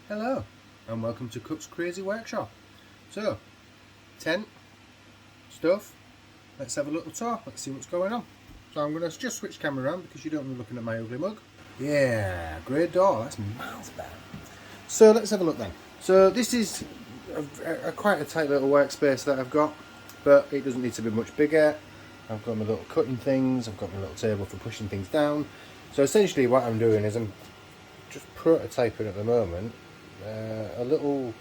Hello and welcome to Cook's Crazy Workshop. So, tent, stuff, let's have a little tour, let's see what's going on. So I'm going to just switch camera around because you don't want me looking at my ugly mug. Yeah, great door, that's miles better. So let's have a look then. So this is quite a tight little workspace that I've got, but it doesn't need to be much bigger. I've got my little cutting things, I've got my little table for pushing things down. So essentially what I'm doing is I'm just prototyping at the moment a little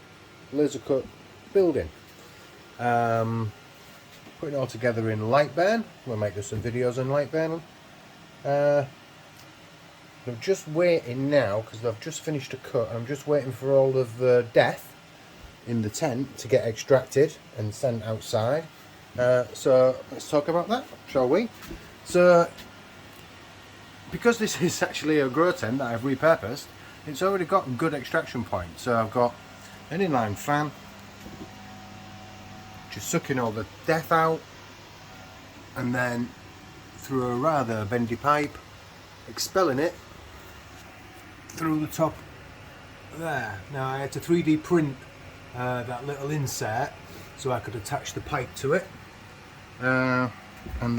laser cut building. Putting it all together in Lightburn. We'll make some videos on Lightburn. I'm just waiting now because I've just finished a cut. I'm just waiting for all of the death in the tent to get extracted and sent outside. So let's talk about that, shall we? So because this is actually a grow tent that I've repurposed, it's already got a good extraction point. So I've got an inline fan, just sucking all the death out, and then through a rather bendy pipe, expelling it through the top there. Now I had to 3D print that little insert so I could attach the pipe to it. And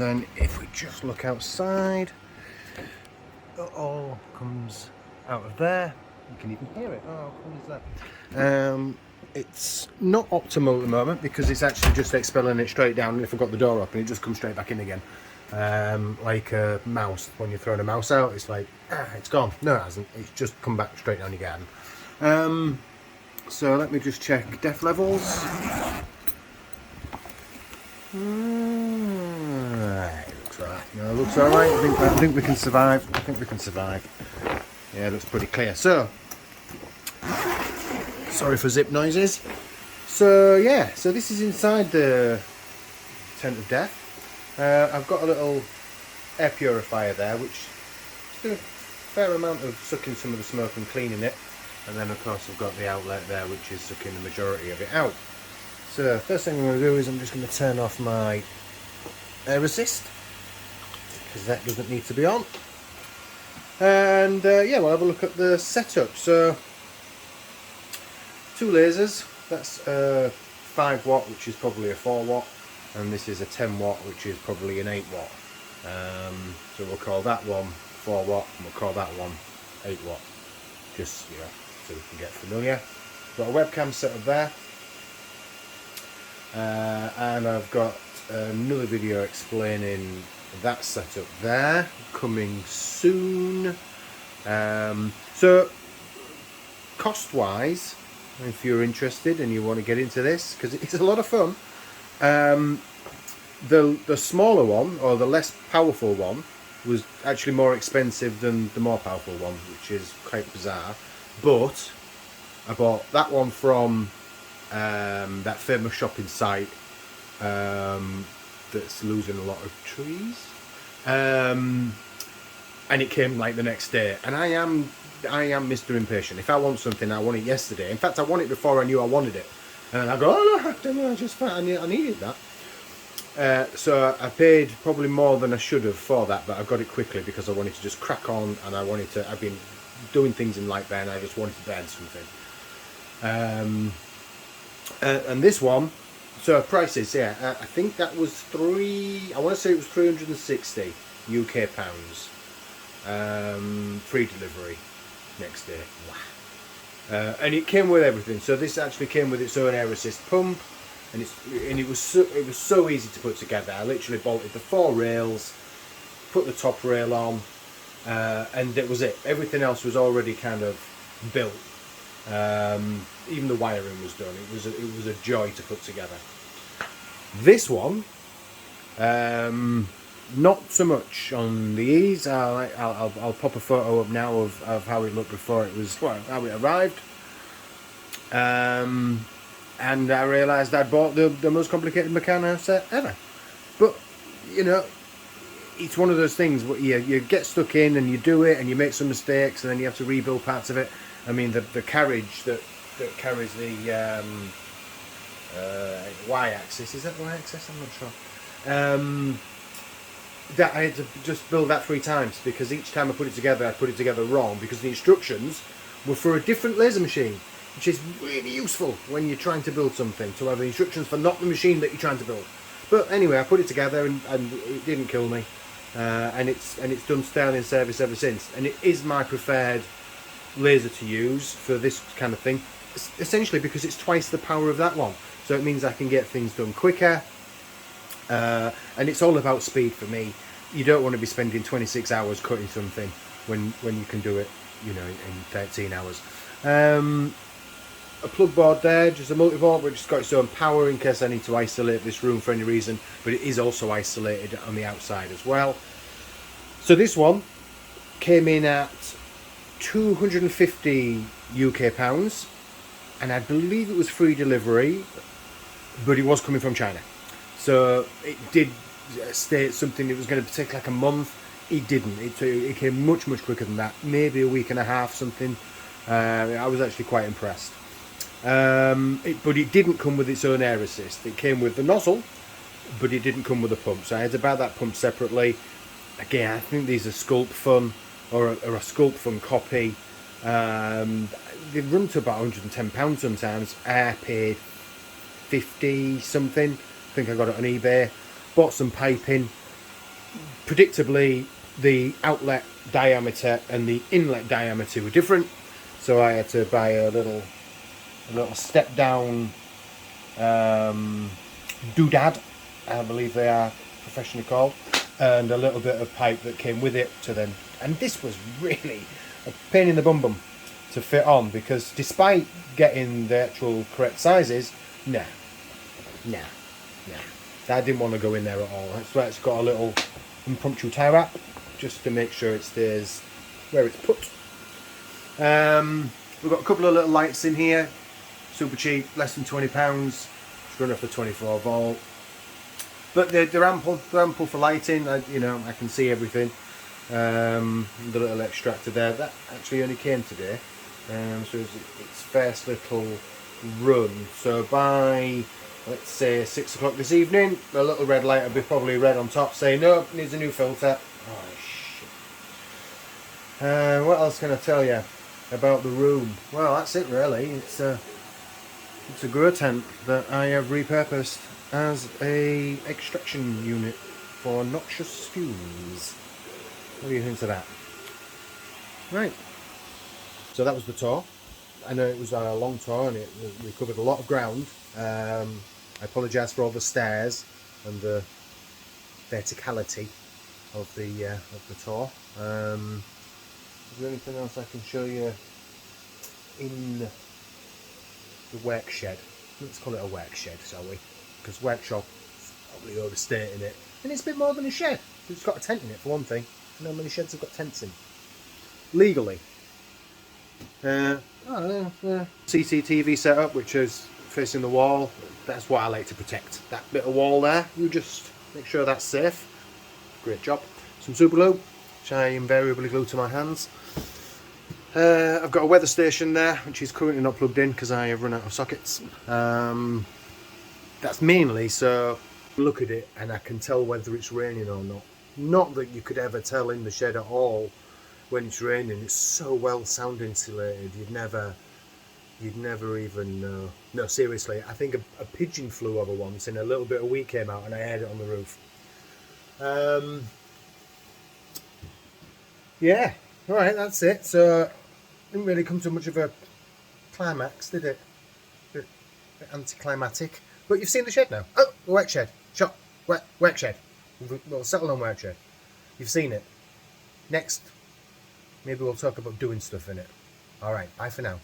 then if we just look outside, it all comes out of there. You can even hear it. Oh, how cool is that? It's not optimal at the moment because it's actually just expelling it straight down, and if I've got the door open it just comes straight back in again. Like a mouse, when you're throwing a mouse out, it's like, it's gone. No, it hasn't. It's just come back straight down again. So let me just check depth levels. It looks alright. No, it looks alright. I think we can survive. I think we can survive. Yeah, it looks pretty clear. So, sorry for zip noises. So yeah, so this is inside the tent of death. I've got a little air purifier there, which does a fair amount of sucking some of the smoke and cleaning it. And then of course I've got the outlet there, which is sucking the majority of it out. So first thing I'm going to do is I'm just going to turn off my air assist, because that doesn't need to be on. And yeah, we'll have a look at the setup. So 2 lasers, that's 5 watt, which is probably a 4 watt, and this is a 10 watt, which is probably an 8 watt. So we'll call that one 4 watt, and we'll call that one 8 watt, just, you know, so we can get familiar. Got a webcam set up there, and I've got another video explaining that setup there, coming soon. So cost wise, if you're interested and you want to get into this, because it's a lot of fun, the smaller one, or the less powerful one, was actually more expensive than the more powerful one, which is quite bizarre. But I bought that one from that famous shopping site that's losing a lot of trees, and it came like the next day. And I am Mr. Impatient. If I want something, I want it yesterday. In fact, I want it before I knew I wanted it, and I go, oh no, I don't know, I just I needed that. So I paid probably more than I should have for that, but I got it quickly because I wanted to just crack on, and I wanted to. I've been doing things in Lightburn, I just wanted to burn something. And this one, so prices, yeah, I think that was I want to say it was 360 UK pounds. Free delivery next day. Wow. And it came with everything. So this actually came with its own air assist pump, and it was so easy to put together. I literally bolted the 4 rails, put the top rail on, and that was it. Everything else was already kind of built. Even the wiring was done. It was a joy to put together. This one, not so much on the ease. I'll pop a photo up now of how it looked before it was, well, how it arrived. And I realised I'd bought the most complicated Meccano set ever. But you know, it's one of those things where you get stuck in and you do it and you make some mistakes and then you have to rebuild parts of it. I mean, the carriage that carries the y-axis, is that the y-axis? I'm not sure. That I had to just build that 3 times, because each time I put it together wrong, because the instructions were for a different laser machine. which is really useful when you're trying to build something, to have the instructions for not the machine that you're trying to build. But anyway, I put it together and it didn't kill me, and it's done sterling service ever since, and it is my preferred laser to use for this kind of thing, essentially because it's twice the power of that one, so it means I can get things done quicker, and it's all about speed for me. You don't want to be spending 26 hours cutting something when you can do it, you know, in 13 hours. A plug board there, just a multi-board, which has got its own power in case I need to isolate this room for any reason, but it is also isolated on the outside as well. So this one came in at 250 UK pounds, and I believe it was free delivery, but it was coming from China. So it did state something, it was going to take like a month. It didn't. It came much quicker than that, maybe a week and a half, something. I was actually quite impressed. But it didn't come with its own air assist. It came with the nozzle, but it didn't come with a pump. So I had to buy that pump separately. Again, I think these are Sculpt Fun or a Sculpt Fun copy. They run to about £110 sometimes. I paid 50 something. I think I got it on eBay. Bought some piping. Predictably, the outlet diameter and the inlet diameter were different, so I had to buy a little step down doodad, I believe they are professionally called, and a little bit of pipe that came with it to then. And this was really a pain in the bum to fit on, because despite getting the actual correct sizes, nah, I didn't want to go in there at all. That's why it's got a little impromptu tie wrap just to make sure it stays where it's put. We've got a couple of little lights in here, super cheap, less than £20. Just run off the 24 volt, but they're ample for lighting. I can see everything. The little extractor there, that actually only came today, so it's its first little run. So by, let's say, 6 o'clock this evening, a little red light will be probably red on top saying, no, needs a new filter. Oh shit. What else can I tell you about the room? Well, that's it really. It's a grow tent that I have repurposed as a extraction unit for noxious fumes. What do you think of that? Right. So that was the tour. I know it was a long tour and we covered a lot of ground. I apologise for all the stairs and the verticality of the tour. Is there anything else I can show you in the workshed? Let's call it a workshed, shall we? Because workshop is probably overstating it. And it's a bit more than a shed. It's got a tent in it, for one thing. You know how many sheds have got tents in? Legally. CCTV setup, which is facing the wall. That's what I like to protect. That bit of wall there, you just make sure that's safe. Great job. Some super glue, which I invariably glue to my hands. I've got a weather station there, which is currently not plugged in because I have run out of sockets. That's mainly so I look at it and I can tell whether it's raining or not. Not that you could ever tell in the shed at all when it's raining. It's so well sound insulated, you'd never even know. No, seriously, I think a pigeon flew over once and a little bit of wheat came out and I heard it on the roof. Yeah, alright, that's it. So, didn't really come to much of a climax, did it? A bit anticlimactic. But you've seen the shed now. Oh, the work shed. Work shed. We'll settle on work shed. You've seen it. Next, maybe we'll talk about doing stuff in it. Alright, bye for now.